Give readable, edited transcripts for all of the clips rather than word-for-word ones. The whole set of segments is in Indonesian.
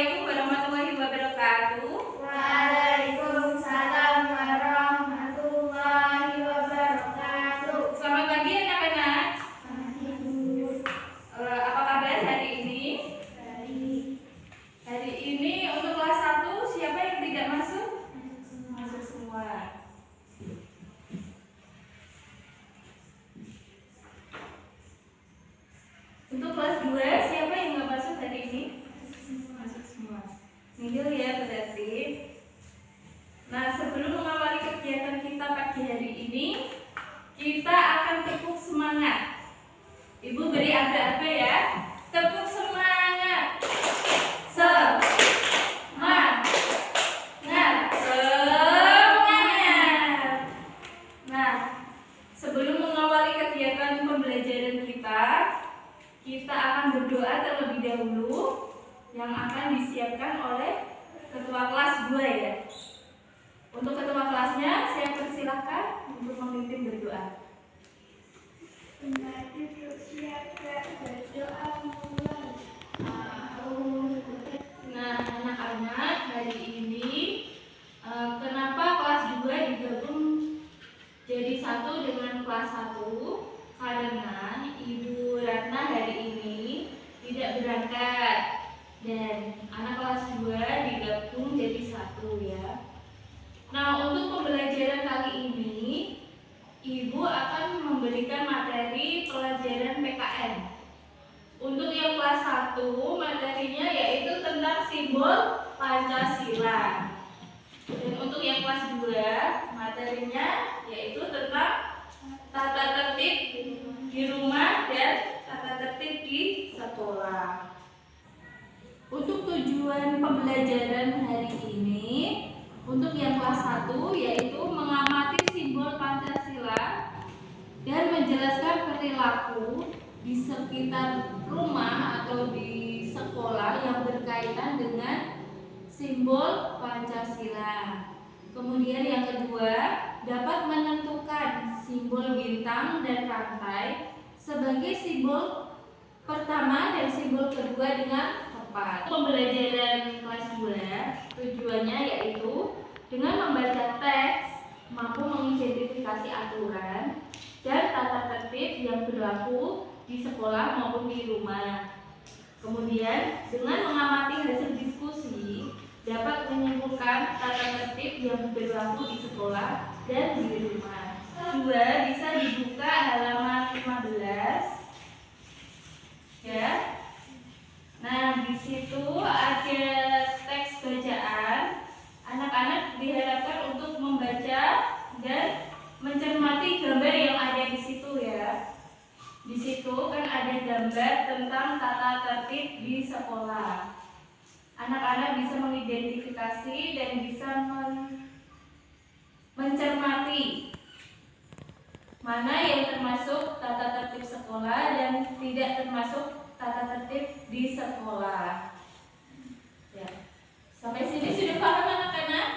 Assalamualaikum warahmatullahi wabarakatuh. Waalaikumsalam warahmatullahi wabarakatuh. Selamat pagi anak-anak. Apa kabar hari ini? Hari ini untuk kelas 1 siapa yang tidak masuk? Masuk semua. Untuk kelas 2 siapa yang nggak masuk hari ini? Masuk semua. Nihil ya berarti. Nah, sebelum mengawali kegiatan kita pagi hari ini, kita akan tepuk semangat. Ibu beri aba-aba ya. Tepuk semangat. Semangat. Semangat. Nah, sebelum mengawali kegiatan pembelajaran kita akan berdoa terlebih dahulu yang akan disiapkan oleh ketua kelas 2 ya. Untuk ketua kelasnya, saya persilahkan untuk memimpin berdoa. Nah, anak-anak, hari ini kenapa kelas 2 digabung jadi satu dengan kelas 1? Karena Ibu Ratna hari ini tidak berangkat dan anak kelas 2 digabung jadi satu ya. Nah, untuk pembelajaran kali ini Ibu akan memberikan materi pelajaran PKN. Untuk yang kelas 1 materinya yaitu tentang simbol Pancasila. Dan untuk yang kelas 2 materinya yaitu tentang tata tertib di rumah dan tata tertib di sekolah. Untuk tujuan pembelajaran hari ini, untuk yang kelas 1 yaitu mengamati simbol Pancasila dan menjelaskan perilaku di sekitar rumah atau di sekolah yang berkaitan dengan simbol Pancasila. Kemudian yang kedua, dapat menentukan simbol bintang dan rantai sebagai simbol pertama dan simbol kedua dengan tepat. Pembelajaran kelas 2 tujuannya yaitu dengan membaca teks mampu mengidentifikasi aturan dan tata tertib yang berlaku di sekolah maupun di rumah. Kemudian dengan mengamati hasil diskusi dapat menyimpulkan tata tertib yang berlaku di sekolah dan di rumah. 2 bisa dibuka halaman 15 ya. Nah, di situ ada teks bacaan. Anak-anak diharapkan untuk membaca dan mencermati gambar yang ada di situ ya. Di situ kan ada gambar tentang tata tertib di sekolah. Anak-anak bisa mengidentifikasi dan bisa mencermati mana yang termasuk tata tertib sekolah dan tidak termasuk tata tertib di sekolah. Ya. Sampai sini sudah paham anak-anak?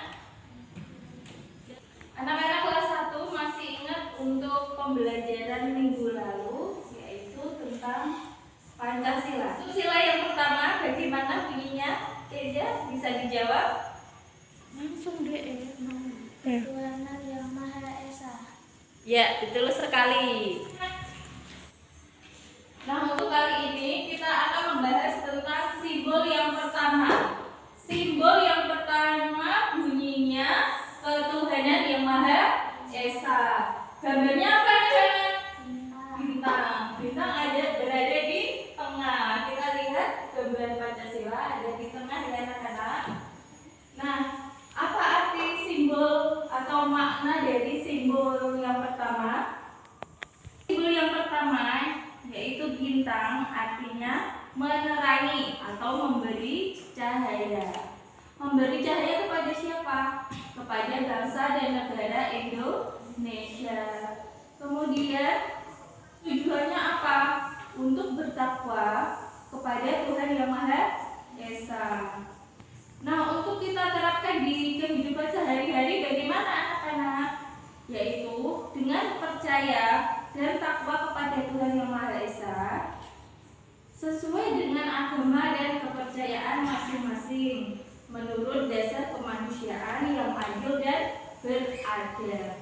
Anak-anak kelas 1 masih ingat untuk pembelajaran minggu lalu yaitu tentang Pancasila. Untuk sila yang pertama bagaimana bunyinya? Teja bisa dijawab? Langsung deh. Tuhan yang Maha Esa. Ya, betul sekali. Nah, untuk kali ini kita akan membahas tentang simbol yang pertama. Simbol yang pertama bunyinya ketuhanan yang Maha Esa. Gambarnya apa anak-anak? Bintang. Bintang berada di tengah. Kita lihat gambar Pancasila ada di tengah ya anak-anak. Nah, apa arti simbol atau makna dari simbol yang pertama? Simbol yang pertama yaitu bintang, artinya menerangi atau memberi cahaya. Memberi cahaya kepada siapa? Kepada bangsa dan negara Indonesia. Kemudian tujuannya apa? Untuk bertakwa kepada Tuhan Yang Maha Esa. Nah, untuk kita terapkan di kehidupan sehari-hari bagaimana anak-anak? Yaitu dengan percaya dan takwa kepada Tuhan Yang Maha Esa sesuai dengan agama dan kepercayaan masing-masing. masing-masing menurut dasar kemanusiaan yang adil dan beradab.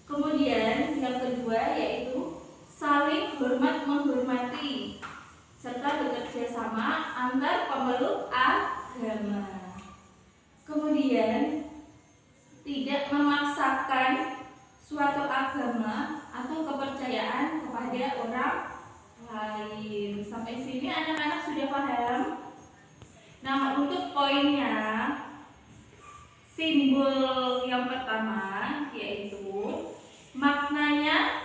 Kemudian yang kedua yaitu saling hormat menghormati serta bekerja sama antar pemeluk agama. Kemudian tidak memaksakan suatu agama atau kepercayaan kepada orang lain. Sampai sini anak-anak sudah paham? Nah, untuk poinnya, simbol yang pertama yaitu maknanya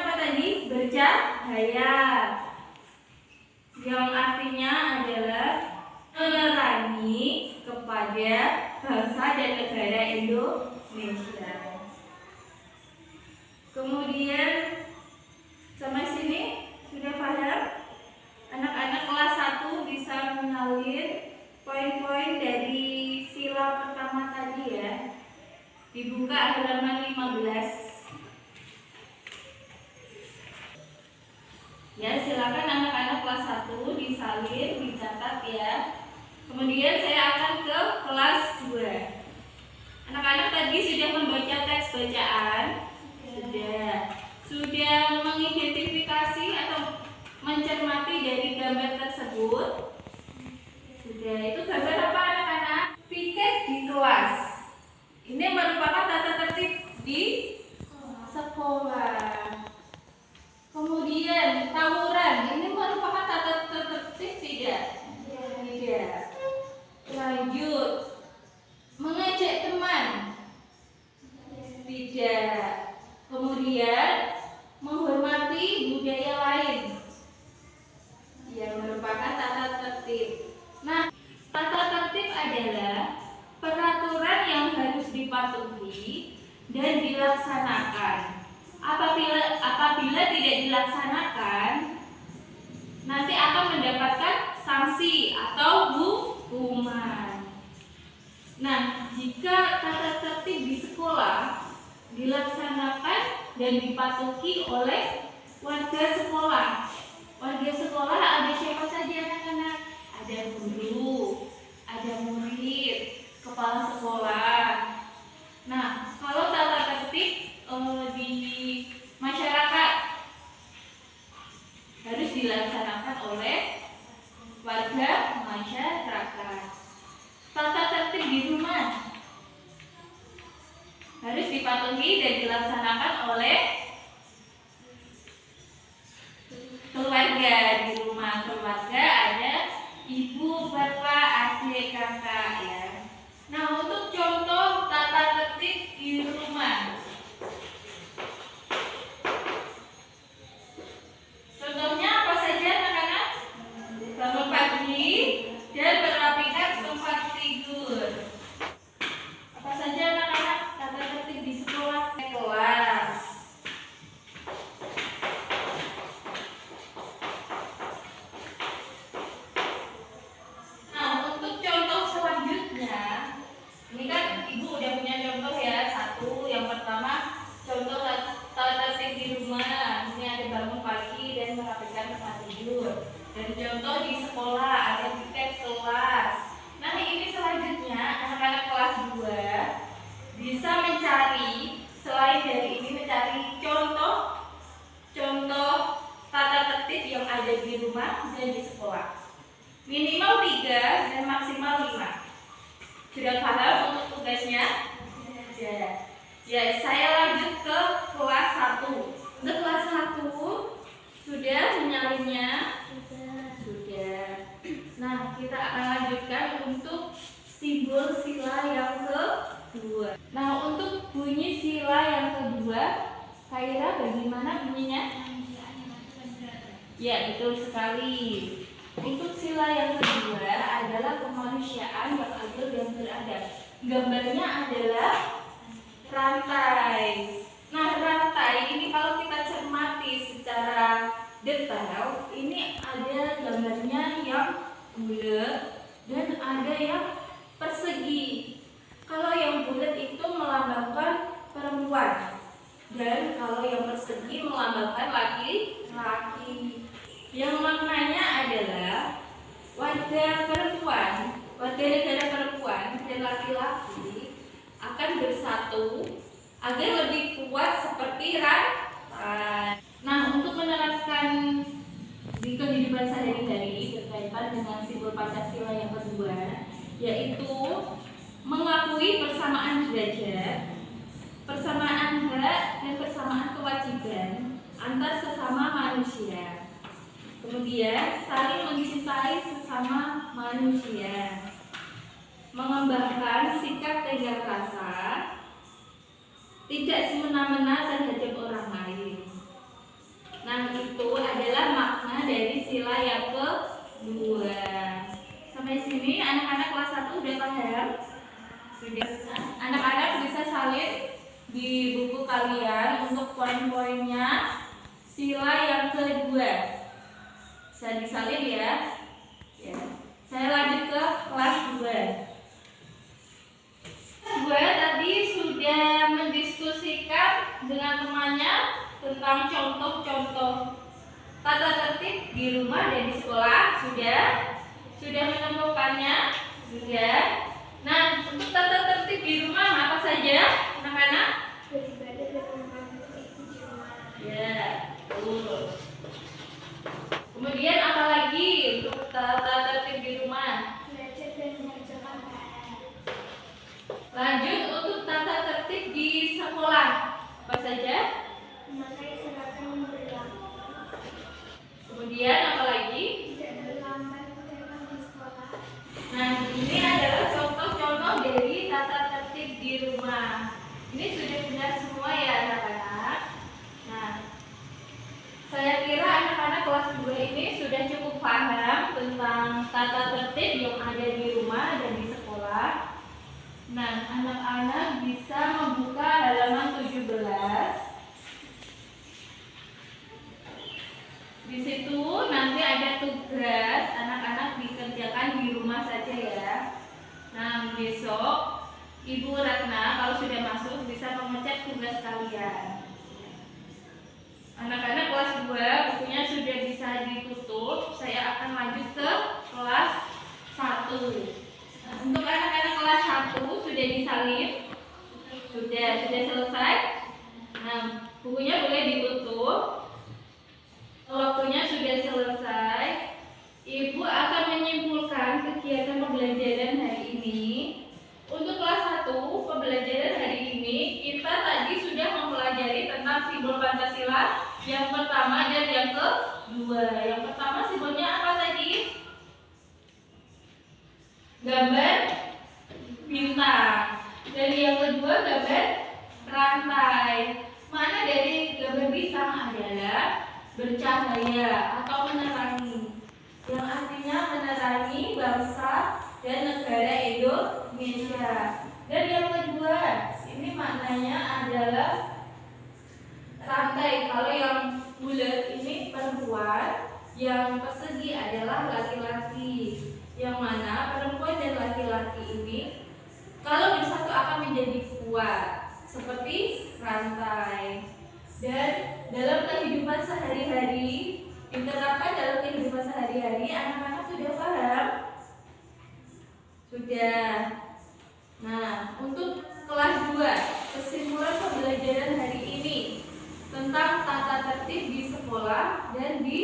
apa tadi? Bercahaya, yang artinya adalah menerangi kepada bangsa dan negara Indonesia. Kemudian sampai sini sudah paham? Anak-anak kelas 1 bisa mengalir poin-poin dari sila pertama tadi ya. Dibuka halaman 15. Ya, silakan anak-anak kelas 1 disalin, dicatat ya. Kemudian saya akan ke kelas 2. Anak-anak tadi sudah membaca teks bacaan? Sudah mengidentifikasi atau mencermati dari gambar tersebut? Sudah. Itu gambar apa anak-anak? Piket di kelas. Ini merupakan tata tertib di sekolah. Kemudian tawuran. Ini merupakan tata tertib tidak? Tidak. Lanjut. Mengejek teman. Tidak. Kemudian menghormati budaya lain. Yang merupakan tata tertib. Nah, tata tertib adalah peraturan yang harus dipatuhi dan dilaksanakan. Apabila tidak dilaksanakan, nanti akan mendapatkan sanksi atau hukuman. Nah, jika tata tertib di sekolah dilaksanakan dan dipatuhi oleh warga sekolah. Warga sekolah ada siapa saja anak-anak? Ada guru, ada murid, kepala sekolah. Nah, kalau tata tertib di masyarakat harus dilaksanakan oleh warga masyarakat. Tata tertib di rumah harus dipatuhi dan dilaksanakan oleh keluarga. Di rumah keluarga ada ibu, bapak, adik, kakak ya. Nah, untuk contoh tata tertib di rumah, contohnya apa saja anak-anak? Bangun pagi dan merapikan tempat tidur. Apa saja anak-anak tata tertib di sekolah? Kelas. Nah, untuk contoh selanjutnya, ini kan ibu udah punya contoh ya. Satu, yang pertama contoh tata tertib di rumah. Ini ada bangun pagi dan merapikan tempat tidur. Dan contoh di sekolah ada piket kelas. Nah, ini selanjutnya anak-anak kelas 2 bisa mencari, selain dari ini mencari contoh tata tertib yang ada di rumah dan di sekolah. Minimal 3 dan maksimal 5. Sudah paham untuk tugasnya? Ya, saya lanjut ke kelas 1. Untuk kelas 1 sudah menyalinnya? Sudah. Nah, kita akan lanjutkan untuk simbol sila yang kedua. Nah, untuk bunyi sila yang kedua, Kaira bagaimana bunyinya? Ya, betul sekali. Untuk sila yang kedua adalah kemanusiaan yang adil dan beradab. Gambarnya adalah rantai. Nah, rantai ini kalau kita cermati secara detail, ini ada gambarnya yang bulat dan ada yang persegi. Kalau yang bulat itu melambangkan perempuan, dan kalau yang persegi melambangkan laki-laki. Yang maknanya adalah warga perempuan warga negara perempuan dan laki-laki akan bersatu agar lebih kuat seperti rantai. Nah, untuk menerapkan di kehidupan sehari-hari berkaitan dengan simbol Pancasila yang kedua, yaitu mengakui persamaan derajat, persamaan hak, dan persamaan kewajiban antar sesama manusia. Kemudian saling mencintai sesama manusia, mengembangkan sikap tegar rasa, tidak semena-mena terhadap orang lain. Nah, itu adalah makna dari sila yang kedua. Sampai sini anak-anak kelas 1 udah paham? Sudah. Anak-anak bisa salin di buku kalian untuk poin-poinnya sila yang kedua. Bisa disalin ya. Ya. Saya lanjut ke kelas 2. Gue tadi sudah mendiskusikan dengan temannya tentang contoh-contoh tata tertib di rumah dan di sekolah. Sudah menemukannya? Sudah. Nah, untuk tata tertib di rumah apa saja, anak-anak? Beribadah dan mengamalkan itu di rumah. Ya, betul. Kemudian apa lagi untuk tata tertib di rumah? Belajar dan mengerjakan PR. Lanjut untuk tata tertib di sekolah apa saja? Memakai seragam yang berlaku. Kemudian apa lagi? Tidak berlambat datang di sekolah. Nah, ini adalah contoh-contoh dari tata tertib di rumah. Ini sudah benar semua ya anak-anak. Nah, saya kira anak-anak kelas 2 ini sudah cukup paham tentang tata tertib yang ada di rumah dan di sekolah. Nah, anak-anak bisa membuka halaman 17. Di situ nanti ada tugas, anak-anak dikerjakan di rumah saja ya. Nah, besok Ibu Ratna kalau sudah masuk bisa mengecek tugas kalian. Anak-anak kelas 2 bukunya sudah bisa ditutup. Saya akan lanjut ke kelas 1. Nah, untuk anak-anak kelas 1 sudah disalin? Sudah selesai? Nah, bukunya boleh ditutup. Waktunya sudah selesai. Ibu akan menyimpulkan kegiatan pembelajaran hari ini. Untuk kelas 1, pembelajaran hari ini kita tadi sudah mempelajari tentang simbol Pancasila yang pertama dan yang kedua. Yang pertama simbolnya apa tadi? Gambar bintang. Dan yang kedua gambar rantai. Mana dari gambar bintang adalah bercahaya atau menerangi, yang artinya menerangi bangsa dan negara Indonesia. Dan yang kedua, ini maknanya adalah rantai. Kalau yang bulat ini perempuan, yang persegi adalah laki-laki. Yang mana perempuan dan laki-laki ini kalau bersatu akan menjadi kuat, seperti rantai. Dan dalam kehidupan sehari-hari, diterapkan dalam kehidupan sehari-hari, anak-anak sudah paham? Sudah. Nah, untuk kelas 2, kesimpulan pembelajaran hari ini tentang tata tertib di sekolah dan di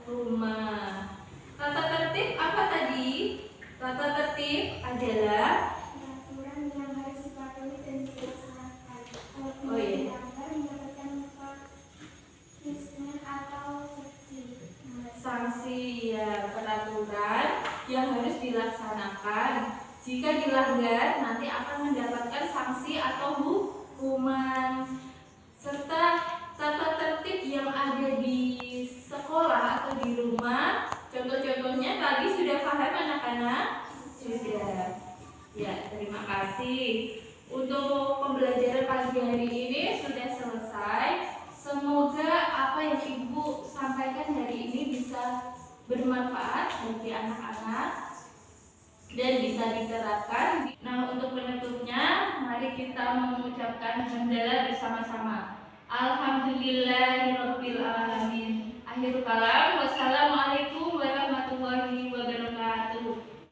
rumah. Tata tertib apa tadi? Tata tertib adalah Peraturan yang harus dipatuhi dan dilaksanakan. Oh iya. Atau sanksi ya, peraturan yang harus dilaksanakan. Jika dilanggar nanti akan mendapatkan sanksi atau hukuman. Serta tata tertib yang ada di sekolah atau di rumah. Contoh-contohnya tadi sudah paham anak-anak? Sudah. Ya, terima kasih. Untuk pembelajaran pagi hari ini sudah selesai. Semoga apa yang Ibu sampaikan hari ini bisa bermanfaat bagi anak-anak dan bisa diterapkan. Nah, untuk penutupnya, mari kita mengucapkan hamdalah bersama-sama. Alhamdulillahirabbil alamin. Akhirul kalam. Wassalamualaikum warahmatullahi